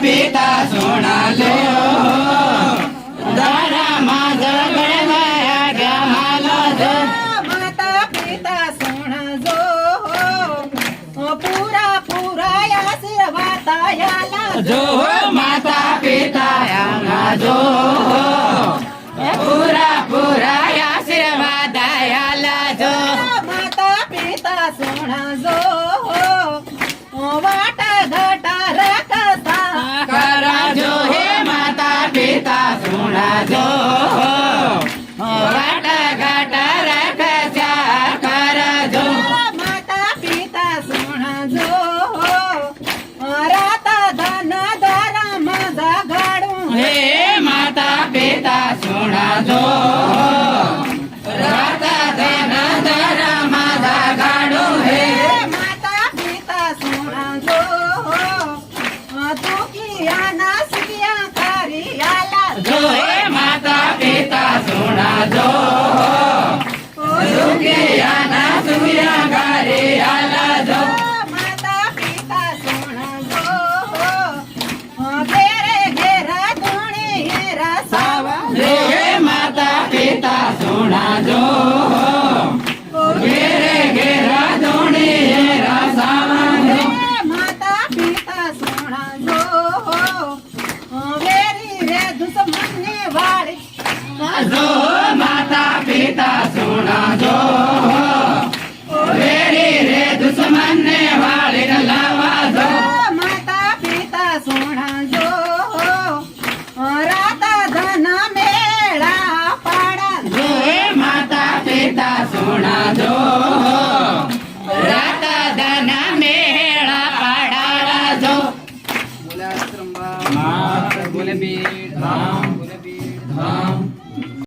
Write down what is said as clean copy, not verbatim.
पिता सुना जो धर्मा झगड़वाया क्या मालो जो माता पिता सुना जो पूरा पूरा आशीर्वाद आयाला जो माता पिता जो पूरा पूरा आशीर्वाद आयाला जो माता पिता सुना जो वाट घटा रखता करा जो हे माता पिता सुना जो वाट घाट रखा कर जो माता पिता सुना जो राता धन धर्म जगाडू हे माता पिता सुना जो राता धन धर्म जगाडू हे माता पिता सुना जो दुखिया ना सुखिया करी आला जो हे माता पिता सुना जो दुखिया ना सुखिया घरे आला जो माता पिता सुना जो घेरे घेरा धुणी हेरा सावा जो हे माता पिता सुना जो घेरे घेरा धोनी हेरा सावन माता पिता सुना जो वेरी रे दुश्मने वाली जो माता पिता सुना जो वेरी रे दुश्मन ने वाले न लावा जो माता पिता सुना जो राता धन मेळा पाडा जो हे माता पिता सुना जो राता धन मेळा पाडाळा जो बोले बीर